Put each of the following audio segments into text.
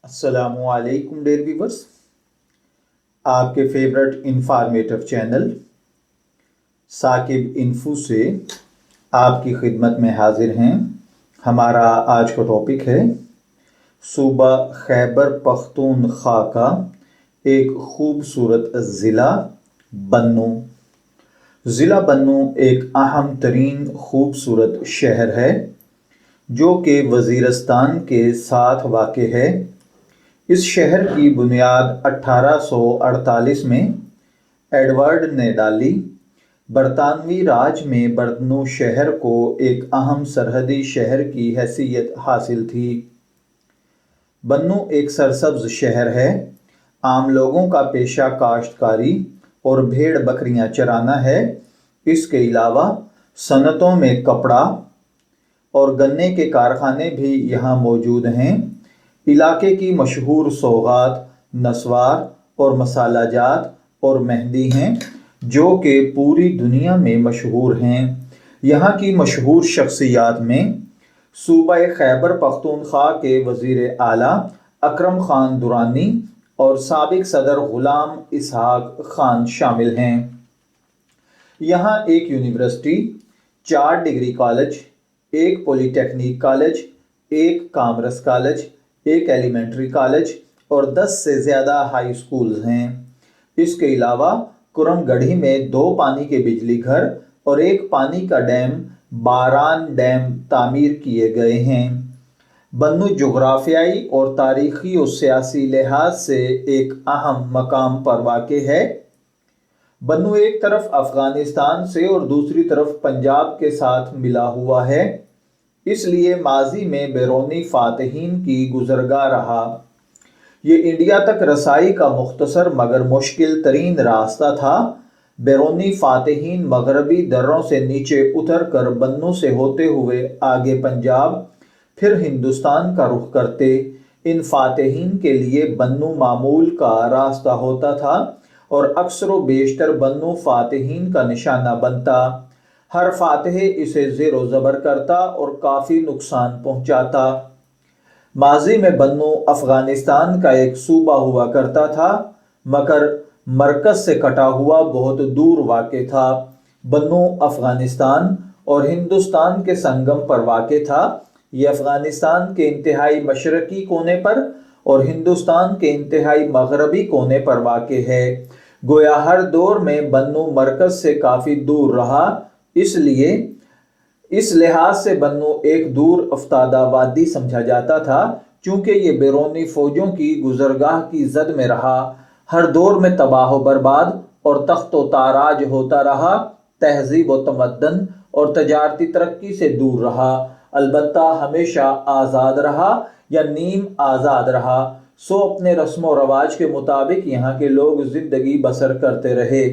السلام علیکم dear viewers, آپ کے favourite informative channel Saqib info سے آپ کی خدمت میں حاضر ہیں۔ ہمارا آج کا ٹاپک ہے صوبہ خیبر پختونخوا کا ایک خوبصورت ضلع بنوں۔ ضلع بنوں ایک اہم ترین خوبصورت شہر ہے جو کہ وزیرستان کے ساتھ واقع ہے۔ اس شہر کی بنیاد 1848 میں ایڈورڈ نے ڈالی۔ برطانوی راج میں بنوں شہر کو ایک اہم سرحدی شہر کی حیثیت حاصل تھی۔ بنوں ایک سرسبز شہر ہے۔ عام لوگوں کا پیشہ کاشتکاری اور بھیڑ بکریاں چرانا ہے۔ اس کے علاوہ صنعتوں میں کپڑا اور گنے کے کارخانے بھی یہاں موجود ہیں۔ علاقے کی مشہور سوغات نسوار اور مسالہ جات اور مہندی ہیں جو کہ پوری دنیا میں مشہور ہیں۔ یہاں کی مشہور شخصیات میں صوبہ خیبر پختونخوا کے وزیر اعلیٰ اکرم خان درانی اور سابق صدر غلام اسحاق خان شامل ہیں۔ یہاں ایک یونیورسٹی، 4 ڈگری کالج، ایک پولی ٹیکنیک کالج، ایک کامرس کالج، ایک ایلیمنٹری کالج اور 10 سے زیادہ ہائی سکولز ہیں۔ اس کے علاوہ کرم گڑھی میں 2 پانی کے بجلی گھر اور ایک پانی کا ڈیم باران ڈیم تعمیر کیے گئے ہیں۔ بنوں جغرافیائی اور تاریخی و سیاسی لحاظ سے ایک اہم مقام پر واقع ہے۔ بنوں ایک طرف افغانستان سے اور دوسری طرف پنجاب کے ساتھ ملا ہوا ہے، اس لیے ماضی میں بیرونی فاتحین کی گزرگاہ رہا۔ یہ انڈیا تک رسائی کا مختصر مگر مشکل ترین راستہ تھا۔ بیرونی فاتحین مغربی دروں سے نیچے اتر کر بنوں سے ہوتے ہوئے آگے پنجاب پھر ہندوستان کا رخ کرتے۔ ان فاتحین کے لیے بنوں معمول کا راستہ ہوتا تھا اور اکثر و بیشتر بنوں فاتحین کا نشانہ بنتا۔ ہر فاتح اسے زیر و زبر کرتا اور کافی نقصان پہنچاتا۔ ماضی میں بنوں افغانستان کا ایک صوبہ ہوا کرتا تھا مگر مرکز سے کٹا ہوا بہت دور واقع تھا۔ بنوں افغانستان اور ہندوستان کے سنگم پر واقع تھا۔ یہ افغانستان کے انتہائی مشرقی کونے پر اور ہندوستان کے انتہائی مغربی کونے پر واقع ہے۔ گویا ہر دور میں بنوں مرکز سے کافی دور رہا، اس لیے اس لحاظ سے بنوں ایک دور افتادہ وادی سمجھا جاتا تھا۔ چونکہ یہ بیرونی فوجوں کی گزرگاہ کی زد میں رہا، ہر دور میں تباہ و برباد اور تخت و تاراج ہوتا رہا، تہذیب و تمدن اور تجارتی ترقی سے دور رہا، البتہ ہمیشہ آزاد رہا یا نیم آزاد رہا، سو اپنے رسم و رواج کے مطابق یہاں کے لوگ زندگی بسر کرتے رہے۔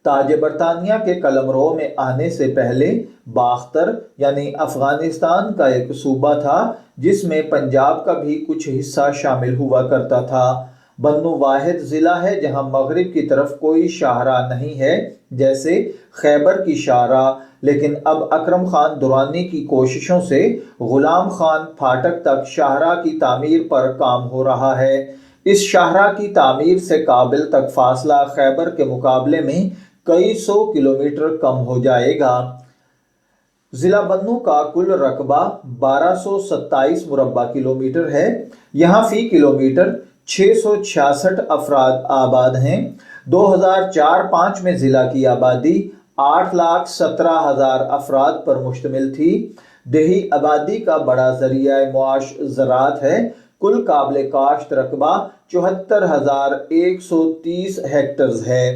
تاج برطانیہ کے قلمرو میں آنے سے پہلے باختر یعنی افغانستان کا ایک صوبہ تھا جس میں پنجاب کا بھی کچھ حصہ شامل ہوا کرتا تھا۔ بنوں واحد ضلع ہے جہاں مغرب کی طرف کوئی شاہراہ نہیں ہے جیسے خیبر کی شاہراہ، لیکن اب اکرم خان درانی کی کوششوں سے غلام خان پھاٹک تک شاہراہ کی تعمیر پر کام ہو رہا ہے۔ اس شاہراہ کی تعمیر سے کابل تک فاصلہ خیبر کے مقابلے میں کئی 100 کلومیٹر کم ہو جائے گا۔ ضلع بنوں کا کل رقبہ 1227 مربع کلومیٹر ہے۔ یہاں فی کلومیٹر 666 افراد آباد ہیں۔ 2004-05 میں ضلع کی آبادی 8,17,000 افراد پر مشتمل تھی۔ دیہی آبادی کا بڑا ذریعہ معاش زراعت ہے۔ کل قابل کاشت رقبہ 74,130 ہیکٹرز ہے۔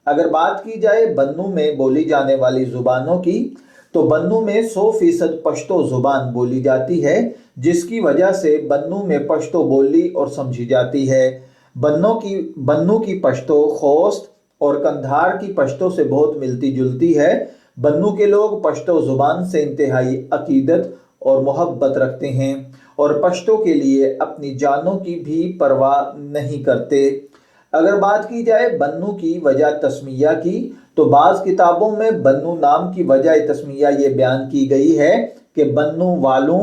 اگر بات کی جائے بنوں میں بولی جانے والی زبانوں کی تو بنوں میں 100% پشتو زبان بولی جاتی ہے، جس کی وجہ سے بنوں میں پشتو بولی اور سمجھی جاتی ہے۔ بنوں کی پشتو خوست اور قندھار کی پشتو سے بہت ملتی جلتی ہے۔ بنوں کے لوگ پشتو زبان سے انتہائی عقیدت اور محبت رکھتے ہیں اور پشتو کے لیے اپنی جانوں کی بھی پرواہ نہیں کرتے۔ اگر بات کی جائے بنوں کی وجہ تسمیہ کی تو بعض کتابوں میں بنوں نام کی وجہ تسمیہ یہ بیان کی گئی ہے کہ بنوں والوں